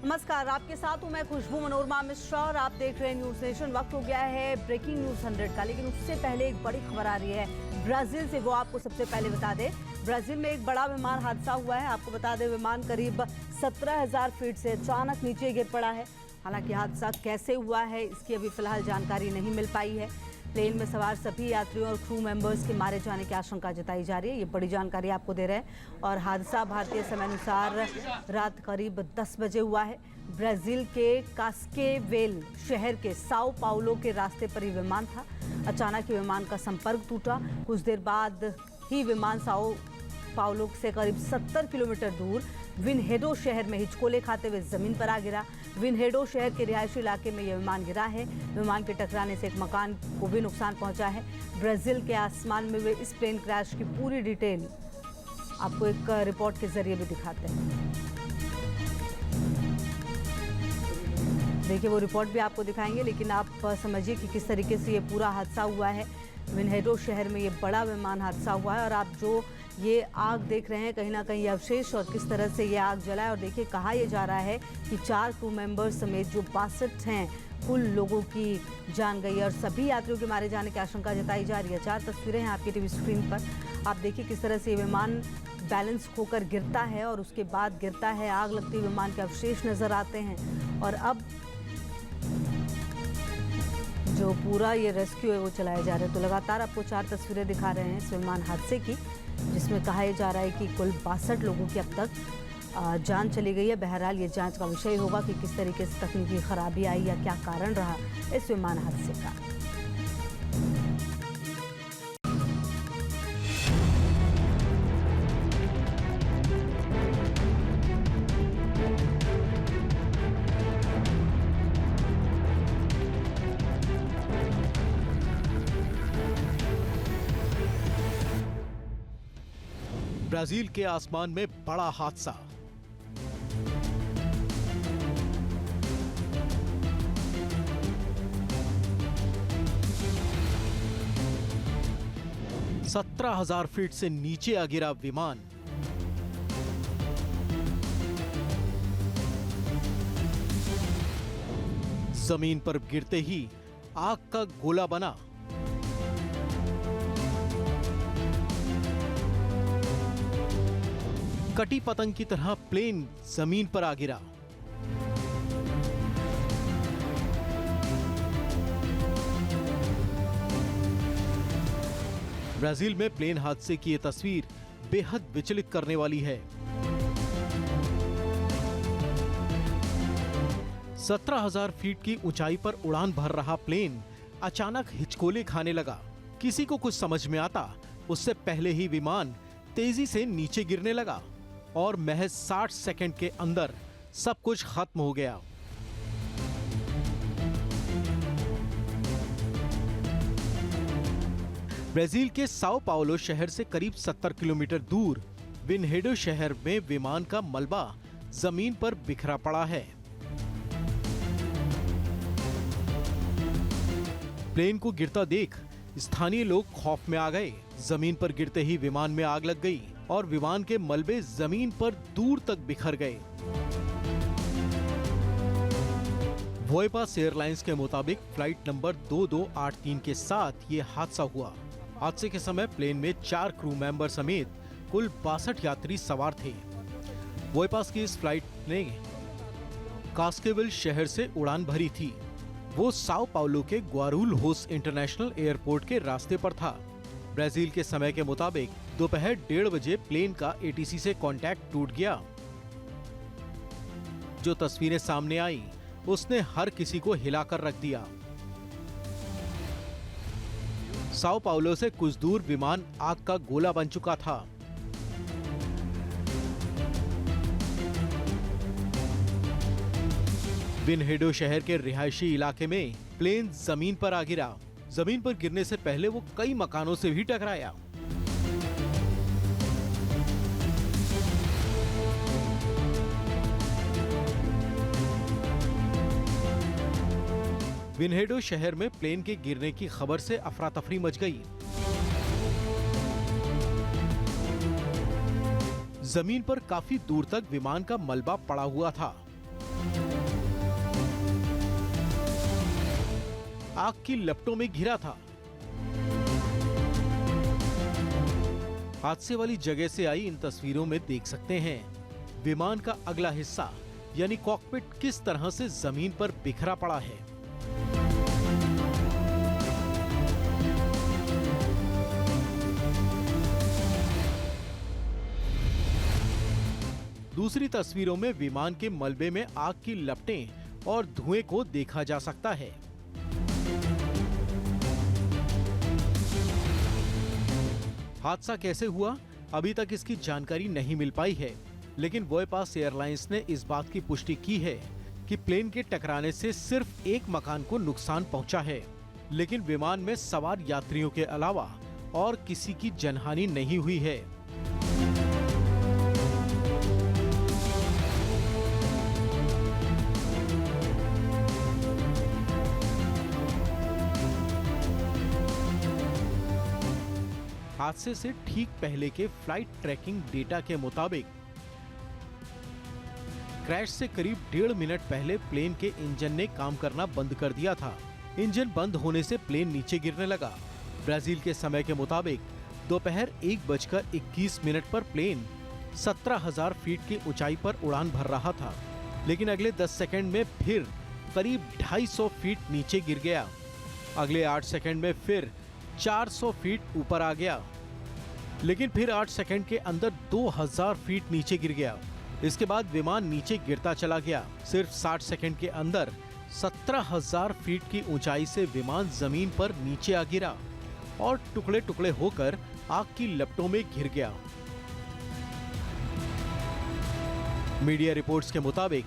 नमस्कार, आपके साथ हूं मैं खुशबू मनोरमा मिश्रा और आप देख रहे हैं न्यूज नेशन। वक्त हो गया है ब्रेकिंग न्यूज 100 का, लेकिन उससे पहले एक बड़ी खबर आ रही है ब्राजील से, वो आपको सबसे पहले बता दें। ब्राजील में एक बड़ा विमान हादसा हुआ है। आपको बता दें, विमान करीब 17,000 फीट से अचानक नीचे गिर पड़ा है। हालांकि हादसा कैसे हुआ है इसकी अभी फिलहाल जानकारी नहीं मिल पाई है। प्लेन में सवार सभी यात्रियों और क्रू मेंबर्स के मारे जाने की आशंका जताई जा रही है। ये बड़ी जानकारी आपको दे रहे हैं। और हादसा भारतीय समय अनुसार रात करीब 10 बजे हुआ है। ब्राजील के कास्केवेल शहर के साओ पाउलो के रास्ते पर ही विमान था। अचानक ही विमान का संपर्क टूटा। कुछ देर बाद ही विमान साओ पाउलो से करीब 70 किलोमीटर दूर विनहेडो शहर में हिचकोले खाते हुए जमीन पर आ गिरा। विनहेडो शहर के रिहायशी इलाके में यह विमान गिरा है। विमान के टकराने से एक मकान को भी नुकसान पहुंचा है। ब्राजील के आसमान में हुए इस प्लेन क्रैश की पूरी डिटेल आपको एक रिपोर्ट के जरिए भी दिखाते हैं। देखिए, वो रिपोर्ट भी आपको दिखाएंगे, लेकिन आप समझिए कि किस तरीके से ये पूरा हादसा हुआ है। विनहेडो शहर में ये बड़ा विमान हादसा हुआ है और आप जो ये आग देख रहे हैं, कहीं ना कहीं अवशेष और किस तरह से ये आग जला है। और देखिए, कहा यह जा रहा है कि 4 क्रू मेंबर्स समेत जो 62 हैं कुल लोगों की जान गई और सभी यात्रियों के मारे जाने की आशंका जताई जा रही है। 4 तस्वीरें हैं आपकी टीवी स्क्रीन पर। आप देखिए किस तरह से ये विमान बैलेंस खोकर गिरता है और उसके बाद गिरता है, आग लगती विमान के अवशेष नजर आते हैं। और अब जो पूरा ये रेस्क्यू है वो चलाए जा रहे हैं। तो लगातार आपको 4 तस्वीरें दिखा रहे हैं इस विमान हादसे की, जिसमें कहा जा रहा है कि कुल 62 लोगों की अब तक जान चली गई है। बहरहाल ये जांच का विषय होगा कि किस तरीके से तकनीकी खराबी आई या क्या कारण रहा इस विमान हादसे का। ब्राजील के आसमान में बड़ा हादसा। सत्रह 17,000 फीट से नीचे आ गिरा विमान। जमीन पर गिरते ही आग का गोला बना। कटी पतंग की तरह प्लेन जमीन पर आ गिरा। ब्राजील में प्लेन हादसे की यह तस्वीर बेहद विचलित करने वाली है। 17,000 फीट की ऊंचाई पर उड़ान भर रहा प्लेन अचानक हिचकोले खाने लगा। किसी को कुछ समझ में आता उससे पहले ही विमान तेजी से नीचे गिरने लगा और महज 60 सेकंड के अंदर सब कुछ खत्म हो गया। ब्राजील के साओ पाउलो शहर से करीब 70 किलोमीटर दूर विनहेडो शहर में विमान का मलबा जमीन पर बिखरा पड़ा है। प्लेन को गिरता देख स्थानीय लोग खौफ में आ गए। जमीन पर गिरते ही विमान में आग लग गई और विमान के मलबे जमीन पर दूर तक बिखर गए। वोएपास एयरलाइंस के मुताबिक फ्लाइट नंबर 2283 के साथ ये हादसा हुआ। हादसे के समय प्लेन में 4 क्रू मेंबर समेत कुल 62 यात्री सवार थे। वोएपास की इस फ्लाइट ने कास्केवेल शहर से उड़ान भरी थी। वो साओ पाउलो के ग्वारुल्होस इंटरनेशनल एयरपोर्ट के रास्ते पर था। ब्राजील के समय के मुताबिक दोपहर 1:30 बजे प्लेन का एटीसी से कांटेक्ट टूट गया। जो तस्वीरें सामने आई उसने हर किसी को हिलाकर रख दिया। साओ पाउलो से कुछ दूर विमान आग का गोला बन चुका था। विनहेडो शहर के रिहायशी इलाके में प्लेन जमीन पर आ गिरा। जमीन पर गिरने से पहले वो कई मकानों से भी टकराया। विनहेडो शहर में प्लेन के गिरने की खबर से अफरा तफरी मच गई। जमीन पर काफी दूर तक विमान का मलबा पड़ा हुआ था। आग की लपटों में घिरा था। हादसे वाली जगह से आई इन तस्वीरों में देख सकते हैं विमान का अगला हिस्सा यानी कॉकपिट किस तरह से जमीन पर बिखरा पड़ा है। दूसरी तस्वीरों में विमान के मलबे में आग की लपटें और धुएं को देखा जा सकता है। हादसा कैसे हुआ, अभी तक इसकी जानकारी नहीं मिल पाई है, लेकिन वोयपास एयरलाइंस ने इस बात की पुष्टि की है कि प्लेन के टकराने से सिर्फ एक मकान को नुकसान पहुंचा है, लेकिन विमान में सवार यात्रियों के अलावा और किसी की जनहानि नहीं हुई है। हादसे से ठीक पहले के फ्लाइट ट्रैकिंग डेटा के मुताबिक क्रैश से करीब 1.5 मिनट पहले प्लेन के इंजन ने काम करना बंद कर दिया था। इंजन बंद होने से प्लेन नीचे गिरने लगा। ब्राजील के समय के मुताबिक दोपहर 1:21 पर प्लेन 17,000 फीट की ऊंचाई पर उड़ान भर रहा था, लेकिन अगले 10 सेकंड में फिर करीब 250 फीट नीचे गिर गया। अगले 8 सेकंड में फिर 400 फीट ऊपर आ गया, लेकिन फिर 8 सेकंड के अंदर 2000 फीट नीचे गिर गया। इसके बाद विमान नीचे गिरता चला गया। सिर्फ 60 सेकंड के अंदर 17,000 फीट की ऊंचाई से विमान जमीन पर नीचे आ गिरा और टुकड़े टुकड़े होकर आग की लपटों में घिर गया। मीडिया रिपोर्ट्स के मुताबिक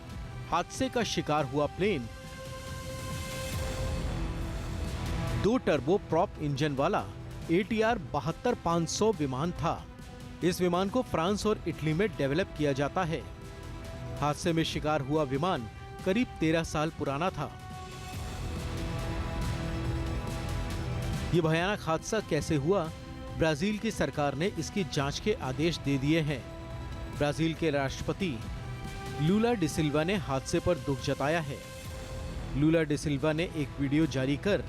हादसे का शिकार हुआ प्लेन 2 टर्बो प्रॉप इंजन वाला ATR 72-500 विमान था। इस विमान को फ्रांस और इटली में डेवलप किया जाता है। हादसे में शिकार हुआ विमान करीब 13 साल पुराना था। ये भयानक हादसा कैसे हुआ, ब्राजील की सरकार ने इसकी जांच के आदेश दे दिए हैं। ब्राजील के राष्ट्रपति लूला डी सिल्वा ने हादसे पर दुख जताया है। लूला डी सिल्वा ने एक वीडियो जारी कर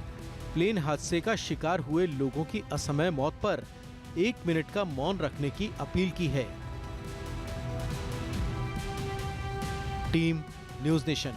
प्लेन हादसे का शिकार हुए लोगों की असमय मौत पर 1 मिनट का मौन रखने की अपील की है। Team news nation.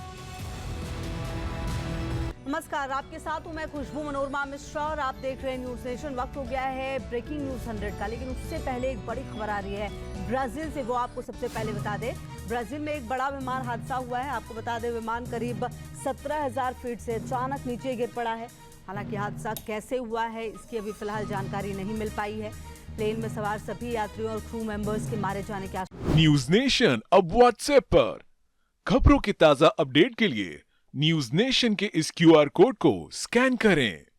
नमस्कार, आपके साथ हूं मैं खुशबू मनोरमा मिश्रा और आप देख रहे हैं न्यूज़ नेशन। वक्त हो गया है ब्रेकिंग न्यूज़ 100 का, लेकिन उससे पहले एक बड़ी खबर आ रही है ब्राजील से, वो आपको सबसे पहले बता दें। ब्राजील में एक बड़ा विमान हादसा हुआ है। आपको बता दें, विमान करीब 17,000 फीट से अचानक नीचे गिर पड़ा है। हालांकि हादसा कैसे हुआ है इसकी अभी फिलहाल जानकारी नहीं मिल पाई है। प्लेन में सवार सभी यात्रियों और क्रू मेंबर्स के मारे जाने की आशंका। न्यूज़ नेशन अब व्हाट्सएप पर खबरों की ताजा अपडेट के लिए न्यूज़ नेशन के इस QR कोड को स्कैन करें।